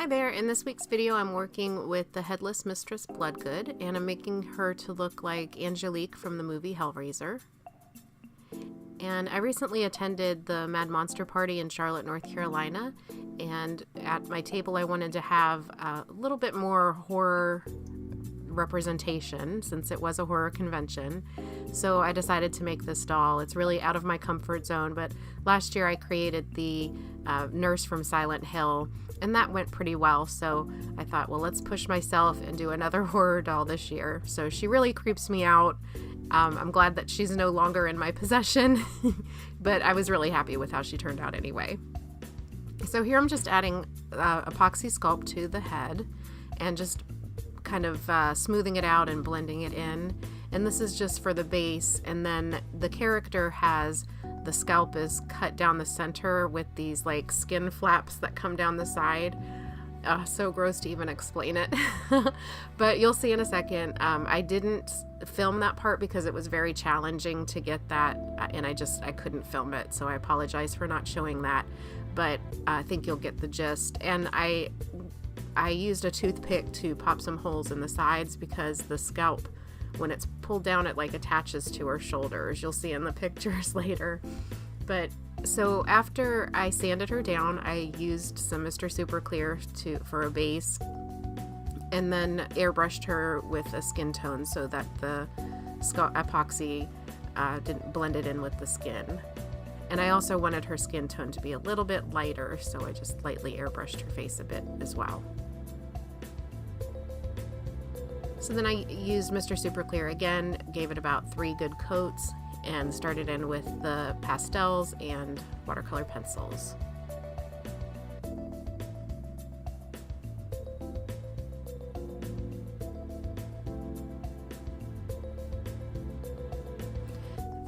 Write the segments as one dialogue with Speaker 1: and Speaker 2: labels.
Speaker 1: Hi there, in this week's video I'm working with the Headless Mistress Bloodgood, and I'm making her to look like Angelique from the movie Hellraiser. And I recently attended the Mad Monster Party in Charlotte, North Carolina, and at my table I wanted to have a little bit more horror representation since it was a horror convention. So I decided to make this doll. It's really out of my comfort zone, but last year I created the nurse from Silent Hill, and that went pretty well. So I thought, well, let's push myself and do another horror doll this year. So she really creeps me out. I'm glad that she's no longer in my possession, but I was really happy with how she turned out anyway. So here I'm just adding Epoxy Sculpt to the head and just kind of smoothing it out and blending it in. And this is just for the base, and then the character has the scalp is cut down the center with these like skin flaps that come down the side. So gross to even explain it. But you'll see in a second. I didn't film that part because it was very challenging to get that, and I couldn't film it, so I apologize for not showing that, but I think you'll get the gist. And I used a toothpick to pop some holes in the sides because the scalp, when it's pulled down, it like attaches to her shoulders. You'll see in the pictures later. But so after I sanded her down, I used some Mr. Super Clear for a base, and then airbrushed her with a skin tone so that the epoxy didn't blend it in with the skin. And I also wanted her skin tone to be a little bit lighter, so I just lightly airbrushed her face a bit as well. So then I used Mr. Super Clear again, gave it about 3 good coats, and started in with the pastels and watercolor pencils.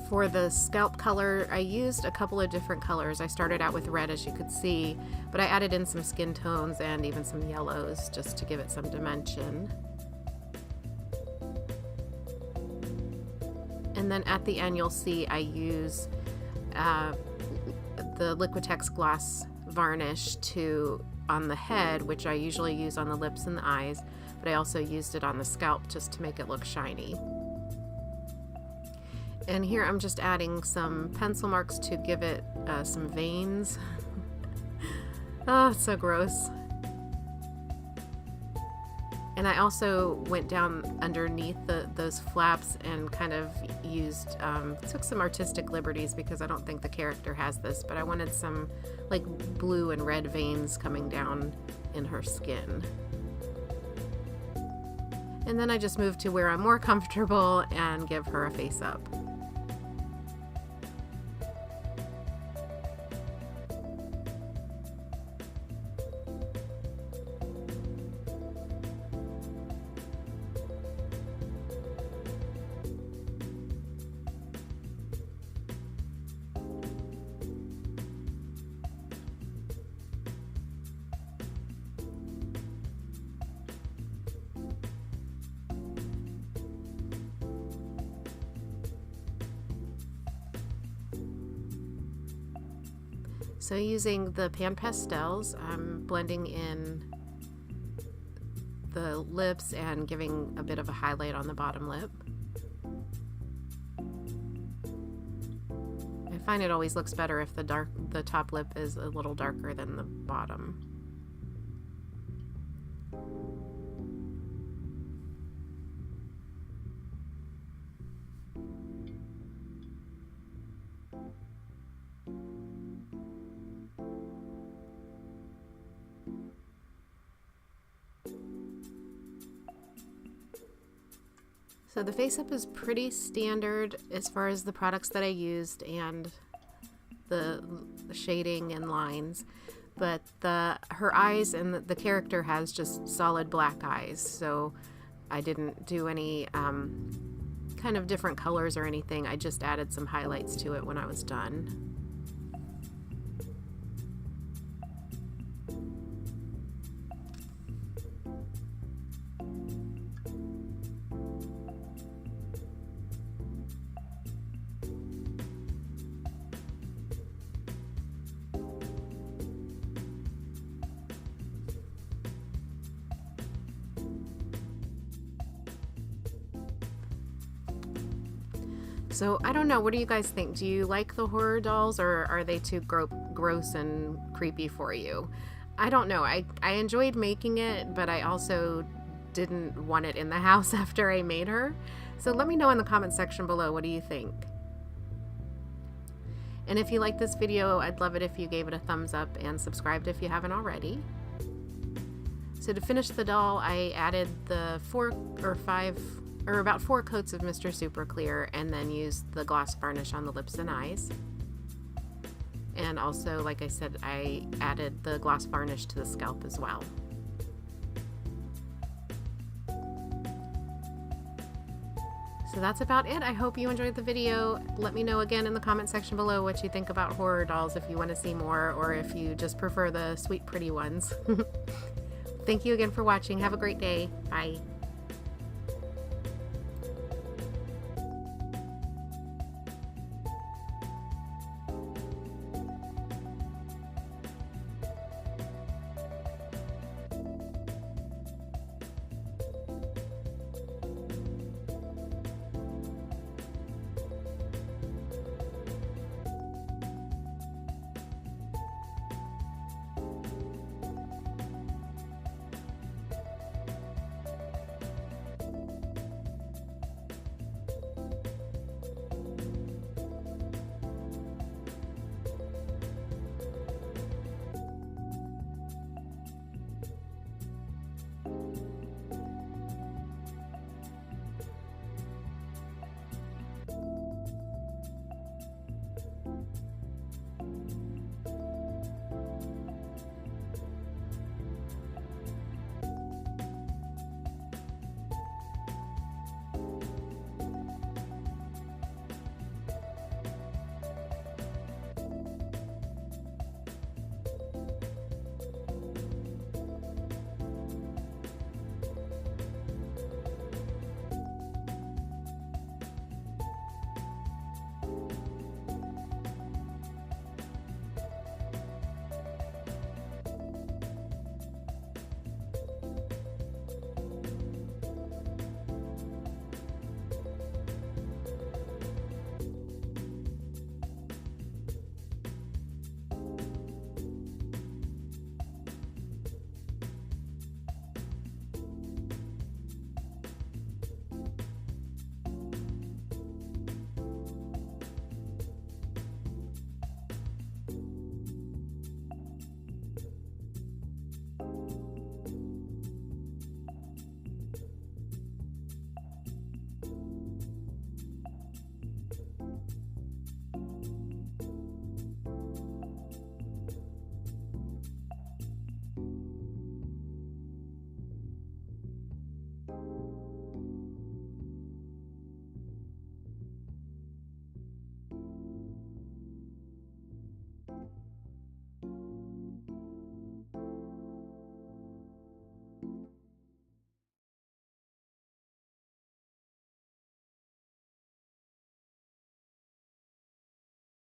Speaker 1: For the scalp color, I used a couple of different colors. I started out with red, as you could see, but I added in some skin tones and even some yellows just to give it some dimension. And then at the end you'll see I use the Liquitex Gloss Varnish on the head, which I usually use on the lips and the eyes, but I also used it on the scalp just to make it look shiny. And here I'm just adding some pencil marks to give it some veins. Oh, it's so gross. And I also went down underneath those flaps and kind of took some artistic liberties because I don't think the character has this, but I wanted some like blue and red veins coming down in her skin. And then I just moved to where I'm more comfortable and give her a face up. So using the pan pastels, I'm blending in the lips and giving a bit of a highlight on the bottom lip. I find it always looks better if the top lip is a little darker than the bottom. So the face up is pretty standard as far as the products that I used and the shading and lines, but her eyes and the character has just solid black eyes, so I didn't do any kind of different colors or anything. I just added some highlights to it when I was done. So I don't know, what do you guys think? Do you like the horror dolls, or are they too gross and creepy for you? I don't know. I enjoyed making it, but I also didn't want it in the house after I made her. So let me know in the comment section below, what do you think? And if you like this video, I'd love it if you gave it a thumbs up and subscribed if you haven't already. So to finish the doll, I added the about 4 coats of Mr. Super Clear, and then used the gloss varnish on the lips and eyes. And also, like I said, I added the gloss varnish to the scalp as well. So that's about it. I hope you enjoyed the video. Let me know again in the comment section below what you think about horror dolls, if you want to see more, or if you just prefer the sweet, pretty ones. Thank you again for watching. Have a great day. Bye.